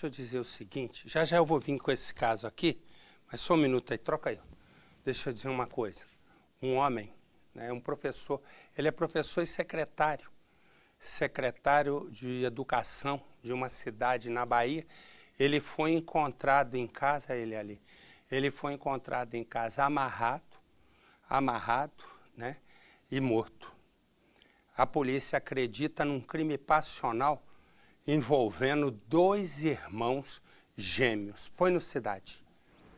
Deixa eu dizer o seguinte, já eu vou vir com esse caso aqui, mas só um minuto aí, troca aí. Deixa eu dizer uma coisa. Um homem, né, um professor, ele é professor e secretário de educação de uma cidade na Bahia. Ele foi encontrado em casa, ele foi encontrado em casa amarrado, né, e morto. A polícia acredita num crime passional envolvendo 2 irmãos gêmeos. Põe no Cidade.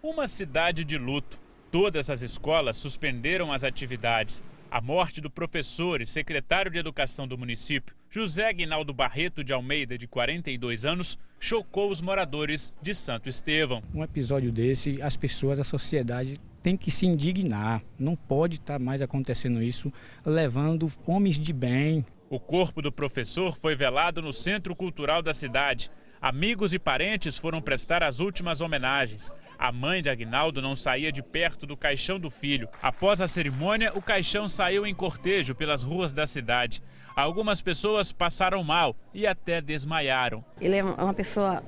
Uma cidade de luto. Todas as escolas suspenderam as atividades. A morte do professor e secretário de Educação do município, José Aguinaldo Barreto de Almeida, de 42 anos, chocou os moradores de Santo Estevão. Um episódio desse, as pessoas, a sociedade tem que se indignar. Não pode estar mais acontecendo isso, levando homens de bem. O corpo do professor foi velado no Centro Cultural da cidade. Amigos e parentes foram prestar as últimas homenagens. A mãe de Aguinaldo não saía de perto do caixão do filho. Após a cerimônia, o caixão saiu em cortejo pelas ruas da cidade. Algumas pessoas passaram mal e até desmaiaram. Ele é uma pessoa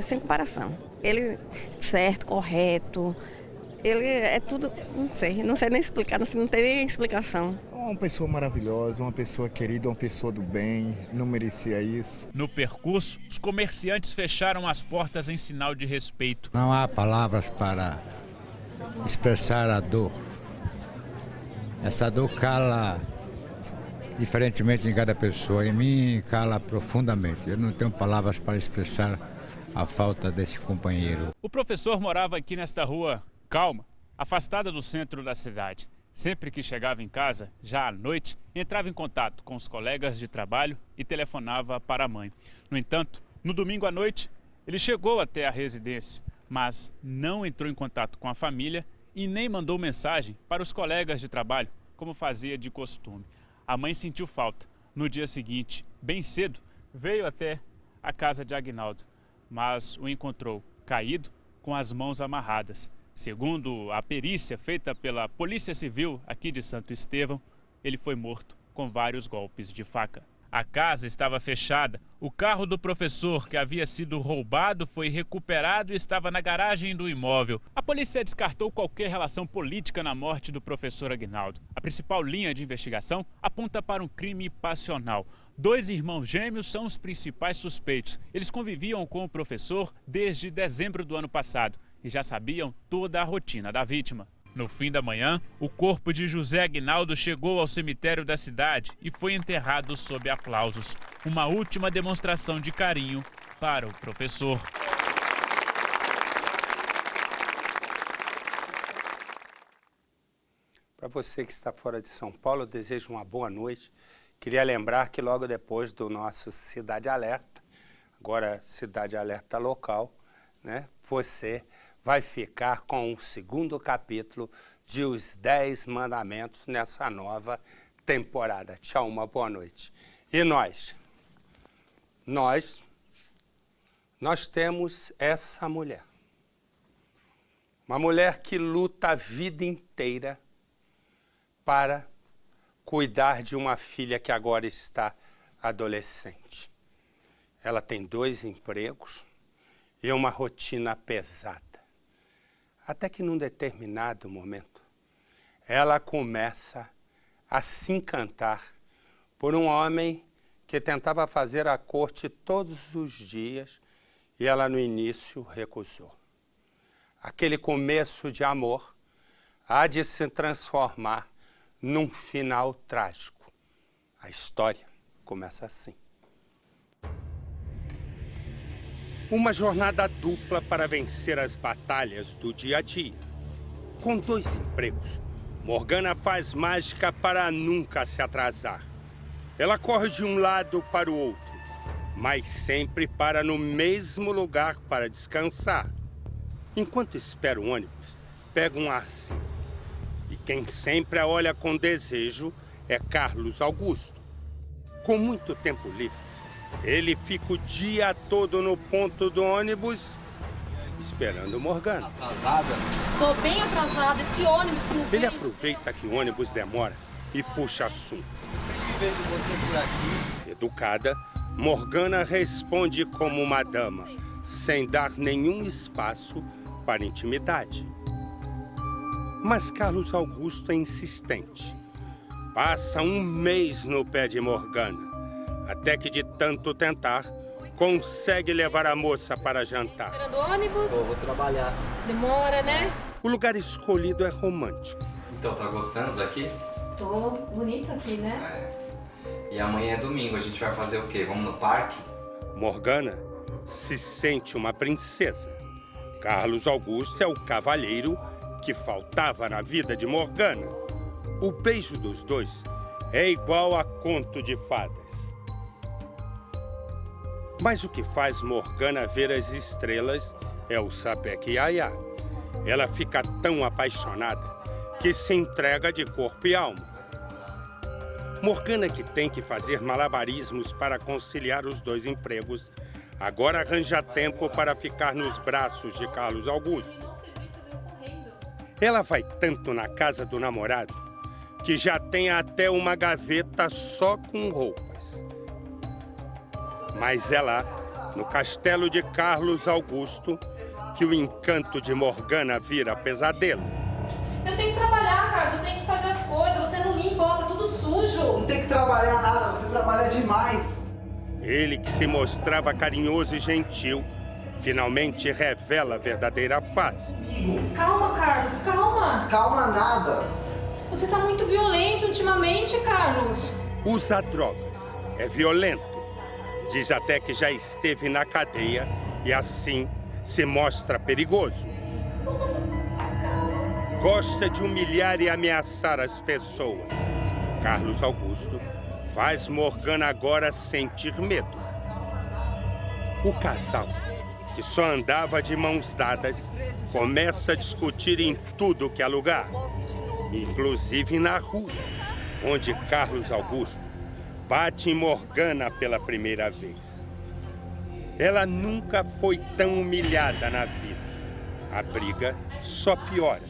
sem comparação. Ele certo, correto. Ele é tudo, não sei nem explicar, não tem nem explicação. Uma pessoa maravilhosa, uma pessoa querida, uma pessoa do bem, não merecia isso. No percurso, os comerciantes fecharam as portas em sinal de respeito. Não há palavras para expressar a dor. Essa dor cala diferentemente em cada pessoa, em mim cala profundamente. Eu não tenho palavras para expressar a falta desse companheiro. O professor morava aqui nesta rua calma, afastada do centro da cidade. Sempre que chegava em casa, já à noite, entrava em contato com os colegas de trabalho e telefonava para a mãe. No entanto, no domingo à noite, ele chegou até a residência, mas não entrou em contato com a família e nem mandou mensagem para os colegas de trabalho, como fazia de costume. A mãe sentiu falta. No dia seguinte, bem cedo, veio até a casa de Aguinaldo, mas o encontrou caído, com as mãos amarradas. Segundo a perícia feita pela Polícia Civil aqui de Santo Estevão, ele foi morto com vários golpes de faca. A casa estava fechada. O carro do professor, que havia sido roubado, foi recuperado e estava na garagem do imóvel. A polícia descartou qualquer relação política na morte do professor Aguinaldo. A principal linha de investigação aponta para um crime passional. 2 irmãos gêmeos são os principais suspeitos. Eles conviviam com o professor desde dezembro do ano passado e já sabiam toda a rotina da vítima. No fim da manhã, o corpo de José Aguinaldo chegou ao cemitério da cidade e foi enterrado sob aplausos. Uma última demonstração de carinho para o professor. Para você que está fora de São Paulo, eu desejo uma boa noite. Queria lembrar que logo depois do nosso Cidade Alerta, agora Cidade Alerta local, né, você vai ficar com o 2º capítulo de Os 10 Mandamentos nessa nova temporada. Tchau, uma boa noite. E nós temos essa mulher. Uma mulher que luta a vida inteira para cuidar de uma filha que agora está adolescente. Ela tem 2 empregos e uma rotina pesada. Até que num determinado momento, ela começa a se encantar por um homem que tentava fazer a corte todos os dias e ela no início recusou. Aquele começo de amor há de se transformar num final trágico. A história começa assim. Uma jornada dupla para vencer as batalhas do dia a dia. Com 2 empregos, Morgana faz mágica para nunca se atrasar. Ela corre de um lado para o outro, mas sempre para no mesmo lugar para descansar. Enquanto espera o ônibus, pega um arzinho. E quem sempre a olha com desejo é Carlos Augusto. Com muito tempo livre, ele fica o dia todo no ponto do ônibus, esperando Morgana. Atrasada? Tô bem atrasada, esse ônibus que não vem. Ele aproveita que o ônibus demora e puxa assunto. Sempre vejo você por aqui. Educada, Morgana responde como uma dama, sem dar nenhum espaço para intimidade. Mas Carlos Augusto é insistente. Passa um mês no pé de Morgana, até que de tanto tentar, consegue levar a moça para jantar. Esperando o ônibus? Vou trabalhar. Demora, né? O lugar escolhido é romântico. Então, tá gostando daqui? Tô bonito aqui, né? E amanhã é domingo, a gente vai fazer o quê? Vamos no parque? Morgana se sente uma princesa. Carlos Augusto é o cavalheiro que faltava na vida de Morgana. O beijo dos dois é igual a conto de fadas. Mas o que faz Morgana ver as estrelas é o Sabec Yaya. Ela fica tão apaixonada que se entrega de corpo e alma. Morgana, que tem que fazer malabarismos para conciliar os dois empregos, agora arranja tempo para ficar nos braços de Carlos Augusto. Ela vai tanto na casa do namorado que já tem até uma gaveta só com roupas. Mas é lá, no castelo de Carlos Augusto, que o encanto de Morgana vira pesadelo. Eu tenho que trabalhar, Carlos, eu tenho que fazer as coisas, você não limpa, ó, tá tudo sujo. Não tem que trabalhar nada, você trabalha demais. Ele, que se mostrava carinhoso e gentil, finalmente revela a verdadeira face. Calma, Carlos, calma. Calma nada. Você tá muito violento ultimamente, Carlos. Usa drogas, é violento. Diz até que já esteve na cadeia e assim se mostra perigoso. Gosta de humilhar e ameaçar as pessoas. Carlos Augusto faz Morgana agora sentir medo. O casal, que só andava de mãos dadas, começa a discutir em tudo que há lugar, inclusive na rua, onde Carlos Augusto bate em Morgana pela primeira vez. Ela nunca foi tão humilhada na vida. A briga só piora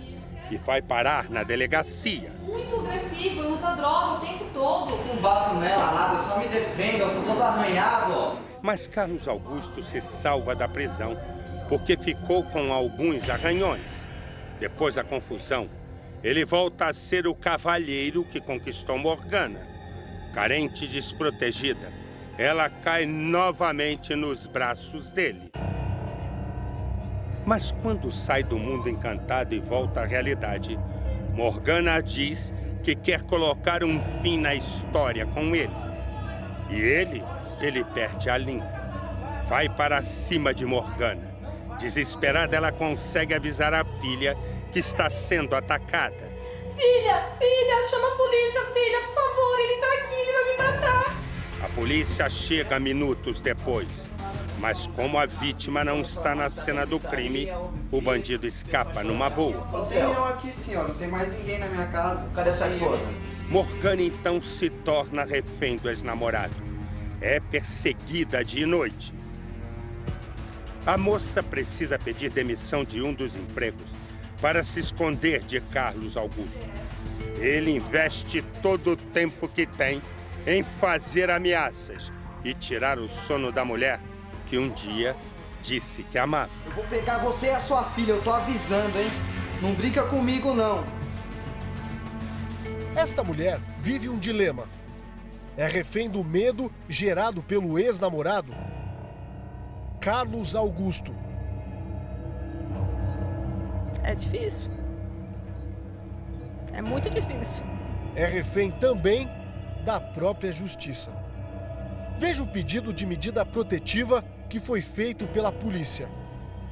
e vai parar na delegacia. Muito agressivo, usa droga o tempo todo. Não bato nela nada, só me defenda, eu tô todo arranhado, ó. Mas Carlos Augusto se salva da prisão porque ficou com alguns arranhões. Depois da confusão, ele volta a ser o cavalheiro que conquistou Morgana. Carente e desprotegida, ela cai novamente nos braços dele. Mas quando sai do mundo encantado e volta à realidade, Morgana diz que quer colocar um fim na história com ele. E ele perde a linha. Vai para cima de Morgana. Desesperada, ela consegue avisar a filha que está sendo atacada. Filha, chama a polícia, filha, por favor, ele tá aqui, ele vai me matar. A polícia chega minutos depois, mas como a vítima não está na cena do crime, o bandido escapa numa boa. Só tem eu aqui, senhor, não tem mais ninguém na minha casa. Cadê sua esposa? Morgana então se torna refém do ex-namorado. É perseguida dia e noite. A moça precisa pedir demissão de um dos empregos para se esconder de Carlos Augusto. Ele investe todo o tempo que tem em fazer ameaças e tirar o sono da mulher que um dia disse que amava. Eu vou pegar você e a sua filha, eu tô avisando, hein? Não brinca comigo, não. Esta mulher vive um dilema. É refém do medo gerado pelo ex-namorado Carlos Augusto. É difícil. É muito difícil. É refém também da própria justiça. Veja o pedido de medida protetiva que foi feito pela polícia.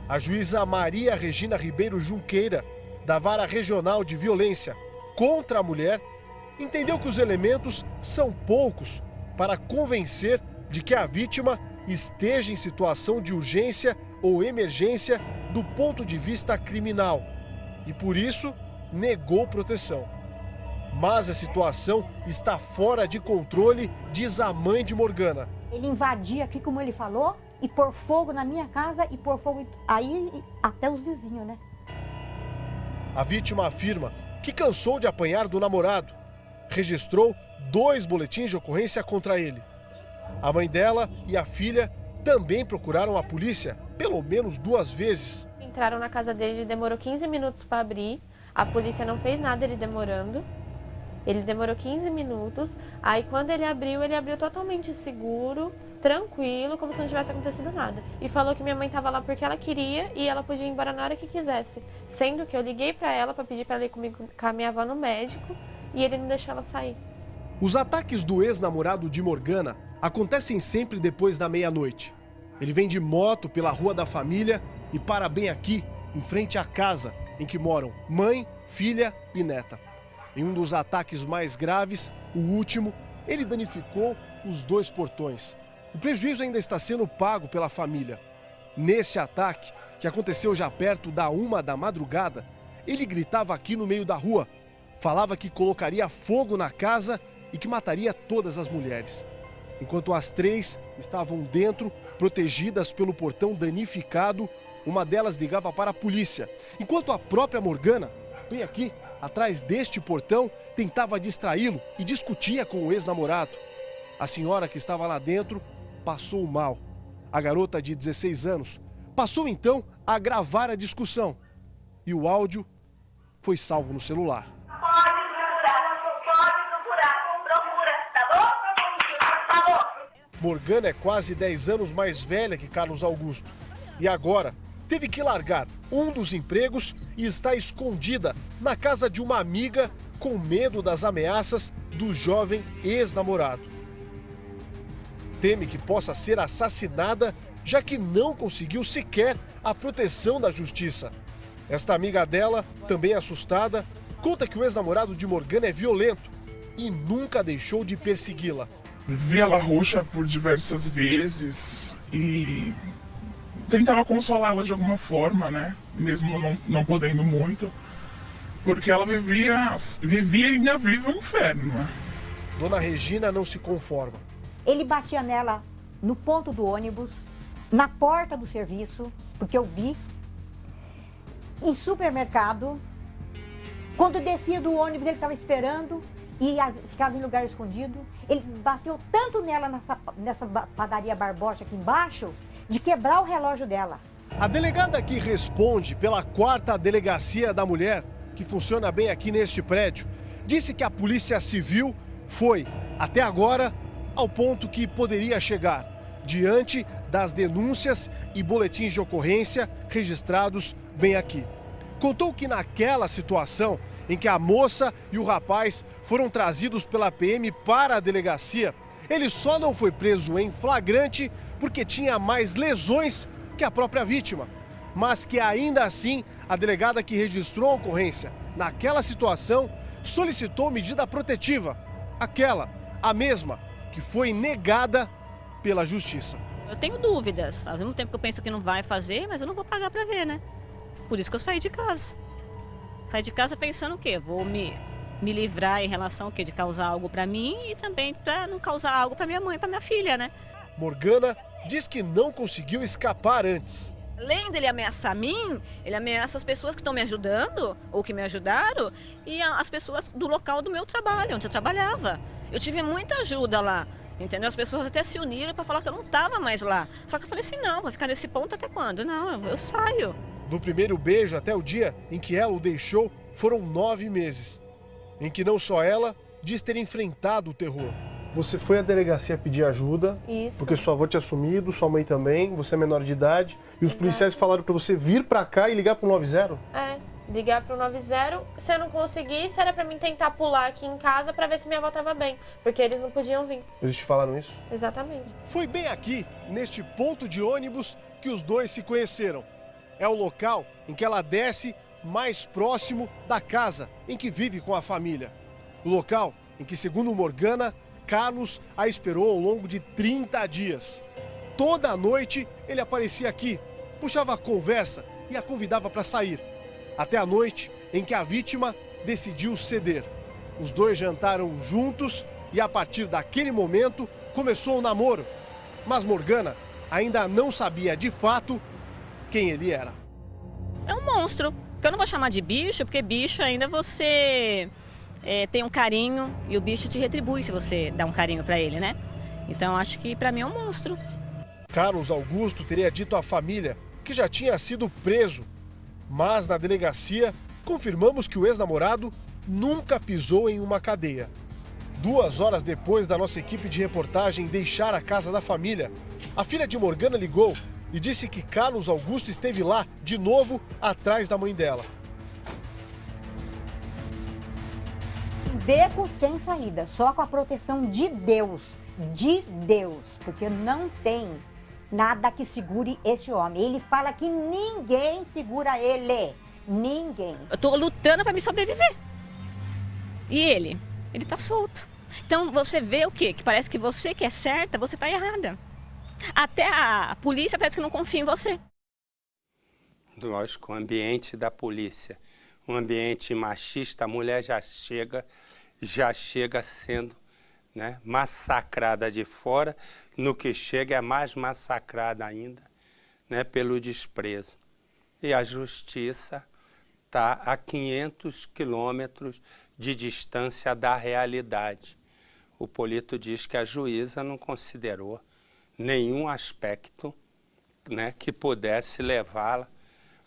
A juíza Maria Regina Ribeiro Junqueira, da Vara Regional de Violência contra a Mulher, entendeu que os elementos são poucos para convencer de que a vítima esteja em situação de urgência ou emergência do ponto de vista criminal e, por isso, negou proteção. Mas a situação está fora de controle, diz a mãe de Morgana. Ele invadia aqui, como ele falou, e pôr fogo na minha casa e pôr fogo aí até os vizinhos, né? A vítima afirma que cansou de apanhar do namorado. Registrou 2 boletins de ocorrência contra ele. A mãe dela e a filha também procuraram a polícia pelo menos 2 vezes. Entraram na casa dele, ele demorou 15 minutos para abrir. A polícia não fez nada ele demorando. Ele demorou 15 minutos. Aí quando ele abriu totalmente seguro, tranquilo, como se não tivesse acontecido nada. E falou que minha mãe estava lá porque ela queria e ela podia ir embora na hora que quisesse. Sendo que eu liguei para ela para pedir para ela ir comigo, com a minha avó no médico, e ele não deixou ela sair. Os ataques do ex-namorado de Morgana acontecem sempre depois da meia-noite. Ele vem de moto pela rua da família e para bem aqui, em frente à casa em que moram mãe, filha e neta. Em um dos ataques mais graves, o último, ele danificou os 2 portões. O prejuízo ainda está sendo pago pela família. Nesse ataque, que aconteceu já perto da 1 da madrugada, ele gritava aqui no meio da rua. Falava que colocaria fogo na casa e que mataria todas as mulheres. Enquanto as 3 estavam dentro, protegidas pelo portão danificado, uma delas ligava para a polícia. Enquanto a própria Morgana, bem aqui, atrás deste portão, tentava distraí-lo e discutia com o ex-namorado. A senhora que estava lá dentro passou mal. A garota de 16 anos passou então a gravar a discussão. E o áudio foi salvo no celular. Morgana é quase 10 anos mais velha que Carlos Augusto. E agora teve que largar um dos empregos e está escondida na casa de uma amiga com medo das ameaças do jovem ex-namorado. Teme que possa ser assassinada, já que não conseguiu sequer a proteção da justiça. Esta amiga dela, também assustada, conta que o ex-namorado de Morgana é violento e nunca deixou de persegui-la. Vi ela roxa por diversas vezes e tentava consolá-la de alguma forma, né? Mesmo não podendo muito, porque ela vivia e ainda vive um inferno. Dona Regina não se conforma. Ele batia nela no ponto do ônibus, na porta do serviço, porque eu vi, em supermercado. Quando descia do ônibus, ele estava esperando e ficava em lugar escondido. Ele bateu tanto nela nessa padaria Barbosa aqui embaixo, de quebrar o relógio dela. A delegada que responde pela 4ª Delegacia da Mulher, que funciona bem aqui neste prédio, disse que a Polícia Civil foi, até agora, ao ponto que poderia chegar, diante das denúncias e boletins de ocorrência registrados bem aqui. Contou que naquela situação em que a moça e o rapaz foram trazidos pela PM para a delegacia, ele só não foi preso em flagrante porque tinha mais lesões que a própria vítima. Mas que ainda assim, a delegada que registrou a ocorrência naquela situação solicitou medida protetiva. A mesma que foi negada pela justiça. Eu tenho dúvidas, ao mesmo tempo que eu penso que não vai fazer, mas eu não vou pagar para ver, né? Por isso que eu saí de casa. Saí de casa pensando o quê? Vou me livrar em relação ao quê? De causar algo para mim e também para não causar algo para minha mãe e para minha filha, né? Morgana diz que não conseguiu escapar antes. Além dele ameaçar a mim, ele ameaça as pessoas que estão me ajudando, ou que me ajudaram, e as pessoas do local do meu trabalho, onde eu trabalhava. Eu tive muita ajuda lá, entendeu? As pessoas até se uniram para falar que eu não estava mais lá. Só que eu falei assim, não, vou ficar nesse ponto até quando? Não, eu saio. Do primeiro beijo até o dia em que ela o deixou, foram 9 meses. Em que não só ela diz ter enfrentado o terror. Você foi à delegacia pedir ajuda, Isso. Porque sua avó tinha sumido, sua mãe também, você é menor de idade, e os policiais falaram para você vir para cá e ligar pro 90? Ligar pro 90, se eu não conseguisse, era pra mim tentar pular aqui em casa pra ver se minha avó tava bem, porque eles não podiam vir. Eles te falaram isso? Exatamente. Foi bem aqui, neste ponto de ônibus, que os dois se conheceram. É o local em que ela desce mais próximo da casa em que vive com a família. O local em que, segundo Morgana, Carlos a esperou ao longo de 30 dias. Toda noite ele aparecia aqui, puxava a conversa e a convidava para sair. Até a noite em que a vítima decidiu ceder. Os dois jantaram juntos e a partir daquele momento começou o namoro. Mas Morgana ainda não sabia de fato quem ele era. É um monstro, que eu não vou chamar de bicho, porque bicho ainda você tem um carinho e o bicho te retribui se você dá um carinho para ele, né? Então acho que para mim é um monstro. Carlos Augusto teria dito à família que já tinha sido preso. Mas na delegacia, confirmamos que o ex-namorado nunca pisou em uma cadeia. 2 horas depois da nossa equipe de reportagem deixar a casa da família, a filha de Morgana ligou e disse que Carlos Augusto esteve lá, de novo, atrás da mãe dela. Beco sem saída, só com a proteção de Deus, porque não tem nada que segure esse homem. Ele fala que ninguém segura ele, ninguém. Eu tô lutando para me sobreviver. E ele tá solto. Então você vê o quê? Que parece que você que é certa, você tá errada. Até a polícia parece que não confia em você. Lógico, o ambiente da polícia, um ambiente machista, a mulher já chega sendo, né, massacrada de fora, no que chega é mais massacrada ainda, né, pelo desprezo. E a justiça está a 500 quilômetros de distância da realidade. O Polito diz que a juíza não considerou nenhum aspecto, né, que pudesse levá-la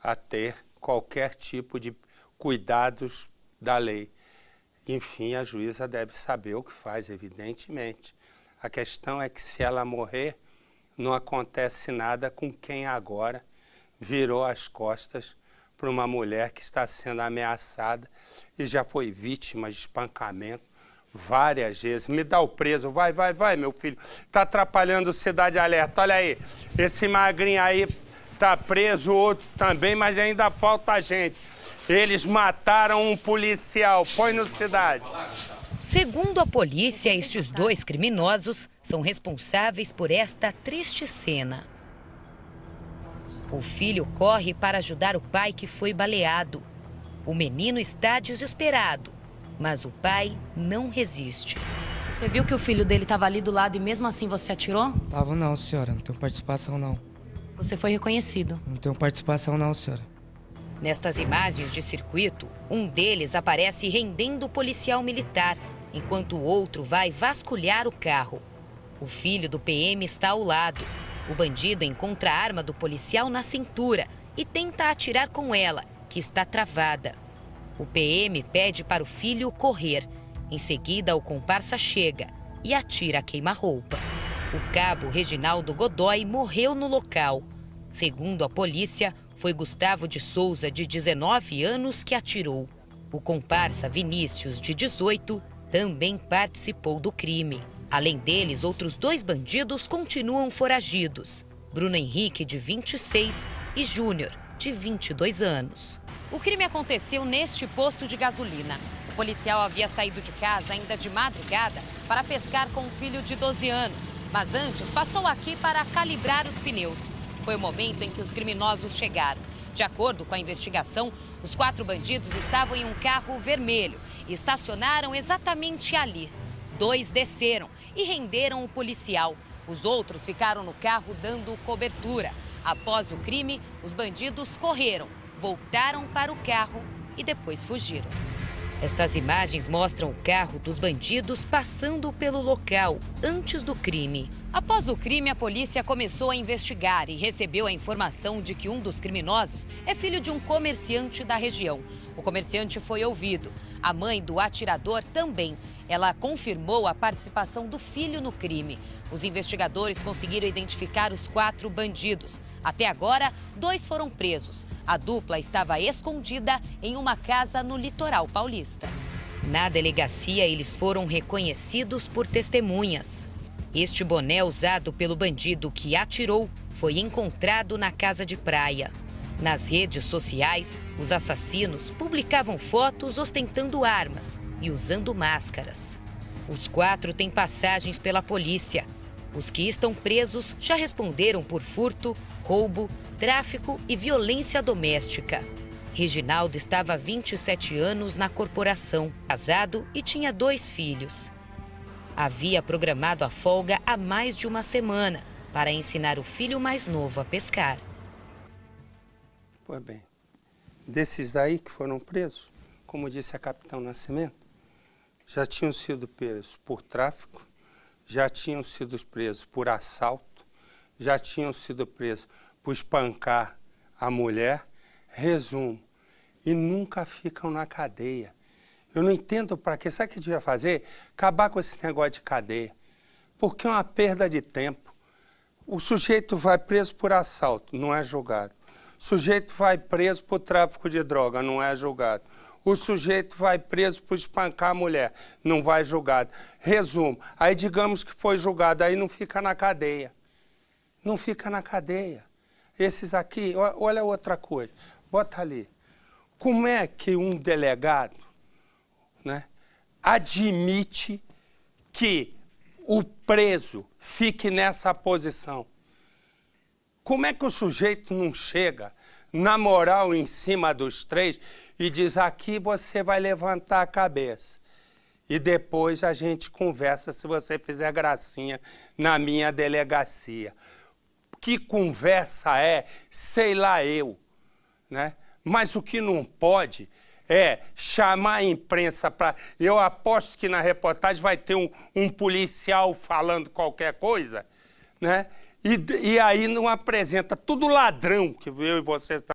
a ter qualquer tipo de cuidados da lei. Enfim, a juíza deve saber o que faz, evidentemente. A questão é que se ela morrer, não acontece nada com quem agora virou as costas para uma mulher que está sendo ameaçada e já foi vítima de espancamento várias vezes. Me dá o preso, vai, meu filho. Tá atrapalhando o Cidade Alerta. Olha aí, esse magrinho aí tá preso, o outro também, mas ainda falta gente. Eles mataram um policial. Põe no Cidade. Segundo a polícia, estes 2 criminosos são responsáveis por esta triste cena. O filho corre para ajudar o pai que foi baleado. O menino está desesperado, mas o pai não resiste. Você viu que o filho dele estava ali do lado e mesmo assim você atirou? Tava não, senhora. Não tenho participação, não. Você foi reconhecido? Não tenho participação, não, senhora. Nestas imagens de circuito, um deles aparece rendendo o policial militar, enquanto o outro vai vasculhar o carro. O filho do PM está ao lado. O bandido encontra a arma do policial na cintura e tenta atirar com ela, que está travada. O PM pede para o filho correr. Em seguida, o comparsa chega e atira a queima-roupa. O cabo Reginaldo Godoy morreu no local. Segundo a polícia, foi Gustavo de Souza, de 19 anos, que atirou. O comparsa Vinícius, de 18, também participou do crime. Além deles, outros 2 bandidos continuam foragidos. Bruno Henrique, de 26, e Júnior, de 22 anos. O crime aconteceu neste posto de gasolina. O policial havia saído de casa ainda de madrugada para pescar com um filho de 12 anos, mas antes passou aqui para calibrar os pneus. Foi o momento em que os criminosos chegaram. De acordo com a investigação, os 4 bandidos estavam em um carro vermelho e estacionaram exatamente ali. 2 desceram e renderam o policial. Os outros ficaram no carro dando cobertura. Após o crime, os bandidos correram, voltaram para o carro e depois fugiram. Estas imagens mostram o carro dos bandidos passando pelo local antes do crime. Após o crime, a polícia começou a investigar e recebeu a informação de que um dos criminosos é filho de um comerciante da região. O comerciante foi ouvido. A mãe do atirador também. Ela confirmou a participação do filho no crime. Os investigadores conseguiram identificar os 4 bandidos. Até agora, 2 foram presos. A dupla estava escondida em uma casa no litoral paulista. Na delegacia, eles foram reconhecidos por testemunhas. Este boné usado pelo bandido que atirou foi encontrado na casa de praia. Nas redes sociais, os assassinos publicavam fotos ostentando armas e usando máscaras. Os 4 têm passagens pela polícia. Os que estão presos já responderam por furto, roubo, tráfico e violência doméstica. Reginaldo estava há 27 anos na corporação, casado e tinha 2 filhos. Havia programado a folga há mais de uma semana para ensinar o filho mais novo a pescar. Pois bem, desses daí que foram presos, como disse a capitão Nascimento, já tinham sido presos por tráfico, já tinham sido presos por assalto, já tinham sido presos por espancar a mulher. Resumo, e nunca ficam na cadeia. Eu não entendo para quê. Sabe o que devia fazer? Acabar com esse negócio de cadeia. Porque é uma perda de tempo. O sujeito vai preso por assalto, não é julgado. O sujeito vai preso por tráfico de droga, não é julgado. O sujeito vai preso por espancar a mulher, não vai julgado. Resumo, aí digamos que foi julgado, aí não fica na cadeia. Não fica na cadeia. Esses aqui, olha outra coisa, bota ali. Como é que um delegado, né, admite que o preso fique nessa posição? Como é que o sujeito não chega na moral em cima dos três e diz: aqui você vai levantar a cabeça e depois a gente conversa se você fizer gracinha na minha delegacia? Que conversa é? Sei lá eu, né? Mas o que não pode é chamar a imprensa para... Eu aposto que na reportagem vai ter um policial falando qualquer coisa, né? E aí não apresenta tudo ladrão que eu e você tá.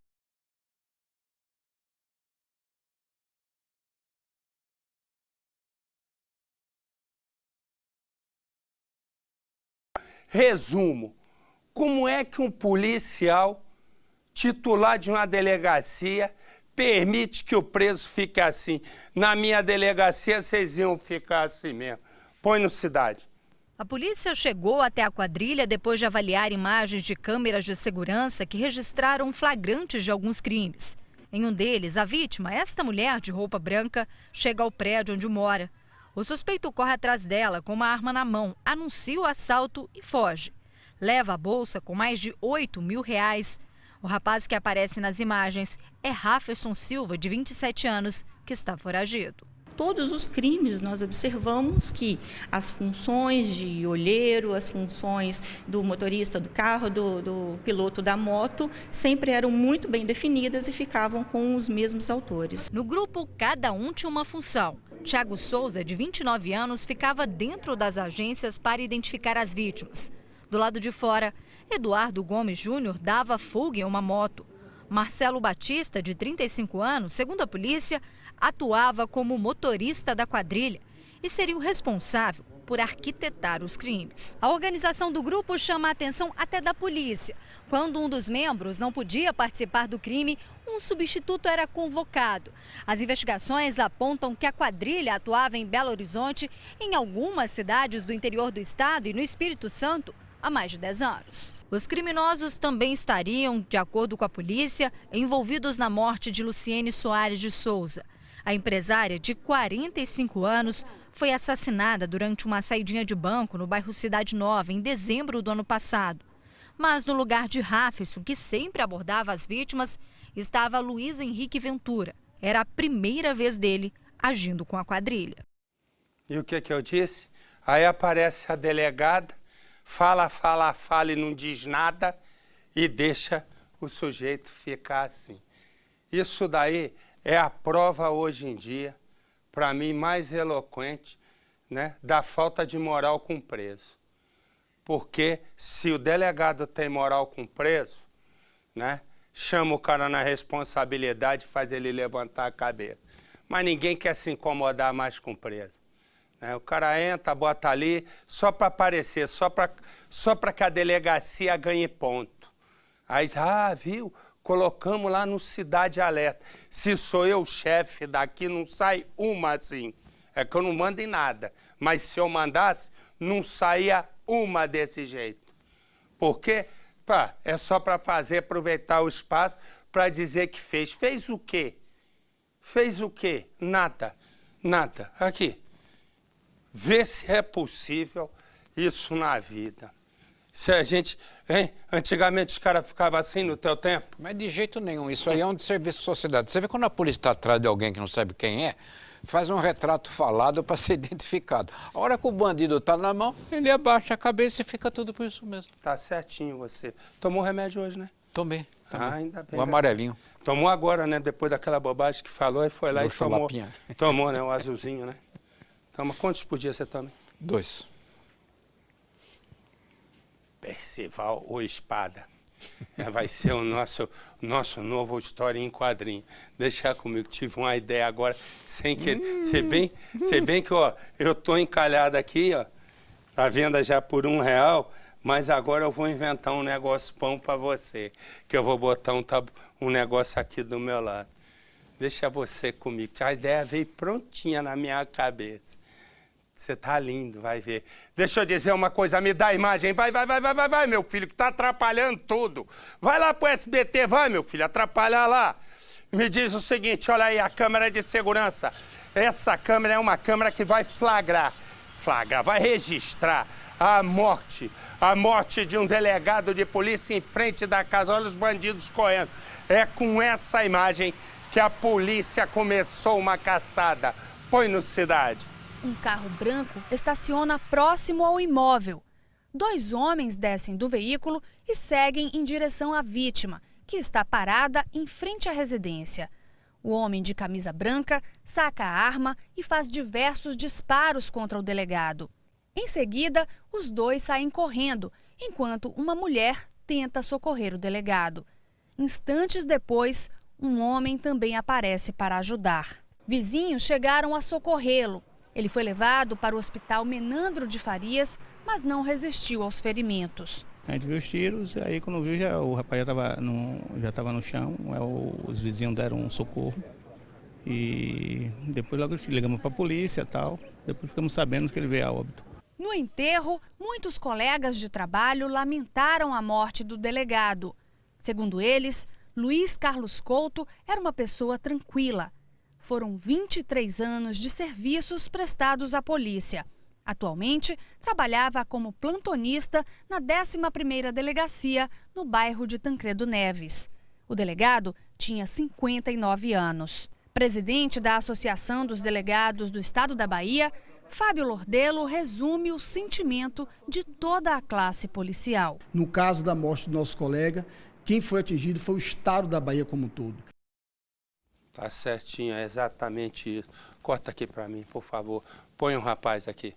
Resumo, como é que um policial titular de uma delegacia permite que o preso fique assim? Na minha delegacia vocês iam ficar assim mesmo. Põe no Cidade. A polícia chegou até a quadrilha depois de avaliar imagens de câmeras de segurança que registraram flagrantes de alguns crimes. Em um deles, a vítima, esta mulher de roupa branca, chega ao prédio onde mora. O suspeito corre atrás dela com uma arma na mão, anuncia o assalto e foge. Leva a bolsa com mais de R$8 mil. O rapaz que aparece nas imagens é Raferson Silva, de 27 anos, que está foragido. Todos os crimes nós observamos que as funções de olheiro, as funções do motorista do carro, do piloto da moto, sempre eram muito bem definidas e ficavam com os mesmos autores. No grupo, cada um tinha uma função. Thiago Souza, de 29 anos, ficava dentro das agências para identificar as vítimas. Do lado de fora, Eduardo Gomes Júnior dava fuga em uma moto. Marcelo Batista, de 35 anos, segundo a polícia, atuava como motorista da quadrilha e seria o responsável por arquitetar os crimes. A organização do grupo chama a atenção até da polícia. Quando um dos membros não podia participar do crime, um substituto era convocado. As investigações apontam que a quadrilha atuava em Belo Horizonte, em algumas cidades do interior do estado e no Espírito Santo há mais de 10 anos. Os criminosos também estariam, de acordo com a polícia, envolvidos na morte de Luciene Soares de Souza. A empresária, de 45 anos, foi assassinada durante uma saidinha de banco no bairro Cidade Nova, em dezembro do ano passado. Mas no lugar de Raferson, que sempre abordava as vítimas, estava Luiz Henrique Ventura. Era a primeira vez dele agindo com a quadrilha. E o que eu disse? Aí aparece a delegada, fala e não diz nada e deixa o sujeito ficar assim. Isso daí é a prova hoje em dia, para mim, mais eloquente, né, da falta de moral com o preso. Porque se o delegado tem moral com o preso, né, chama o cara na responsabilidade e faz ele levantar a cabeça. Mas ninguém quer se incomodar mais com o preso. Né? O cara entra, bota ali, só para aparecer, só para que a delegacia ganhe ponto. Aí, viu? Colocamos lá no Cidade Alerta. Se sou eu chefe daqui, não sai uma assim. É que eu não mando em nada. Mas se eu mandasse, não saía uma desse jeito. Por quê? É só para aproveitar o espaço para dizer que fez. Fez o quê? Fez o quê? Nada. Nada. Aqui. Vê se é possível isso na vida. Se a gente... Hein? Antigamente os caras ficavam assim no teu tempo? Mas de jeito nenhum. Isso aí é um serviço de sociedade. Você vê quando a polícia está atrás de alguém que não sabe quem é, faz um retrato falado para ser identificado. A hora que o bandido está na mão, ele abaixa a cabeça e fica tudo por isso mesmo. Tá certinho você. Tomou remédio hoje, né? Tomei. Ainda bem. O amarelinho. Tomou agora, né? Depois daquela bobagem que falou e foi lá e tomou. Tomou, né? O azulzinho, né? Toma. Quantos por dia você toma? 2. Percival ou Espada. Vai ser o nosso novo história em quadrinho. Deixa comigo, tive uma ideia agora, sem que... Se bem que, ó, eu tô encalhado aqui, ó, a venda já por R$1, mas agora eu vou inventar um negócio bom para você, que eu vou botar um negócio aqui do meu lado. Deixa você comigo, a ideia veio prontinha na minha cabeça. Você tá lindo, vai ver. Deixa eu dizer uma coisa, me dá a imagem. Vai, meu filho, que tá atrapalhando tudo. Vai lá pro SBT, vai, meu filho, atrapalhar lá. Me diz o seguinte, olha aí, a câmera de segurança. Essa câmera é uma câmera que vai vai registrar a morte de um delegado de polícia em frente da casa. Olha os bandidos correndo. É com essa imagem que a polícia começou uma caçada. Põe no Cidade. Um carro branco estaciona próximo ao imóvel. 2 homens descem do veículo e seguem em direção à vítima, que está parada em frente à residência. O homem de camisa branca saca a arma e faz diversos disparos contra o delegado. Em seguida, os 2 saem correndo, enquanto uma mulher tenta socorrer o delegado. Instantes depois, um homem também aparece para ajudar. Vizinhos chegaram a socorrê-lo. Ele foi levado para o hospital Menandro de Farias, mas não resistiu aos ferimentos. A gente viu os tiros, aí quando viu, o rapaz já estava no chão, os vizinhos deram um socorro. E depois logo ligamos para a polícia e tal, depois ficamos sabendo que ele veio a óbito. No enterro, muitos colegas de trabalho lamentaram a morte do delegado. Segundo eles, Luiz Carlos Couto era uma pessoa tranquila. Foram 23 anos de serviços prestados à polícia. Atualmente, trabalhava como plantonista na 11ª Delegacia, no bairro de Tancredo Neves. O delegado tinha 59 anos. Presidente da Associação dos Delegados do Estado da Bahia, Fábio Lordelo resume o sentimento de toda a classe policial. No caso da morte do nosso colega, quem foi atingido foi o Estado da Bahia como um todo. Tá certinho, é exatamente isso. Corta aqui para mim, por favor. Põe um rapaz aqui.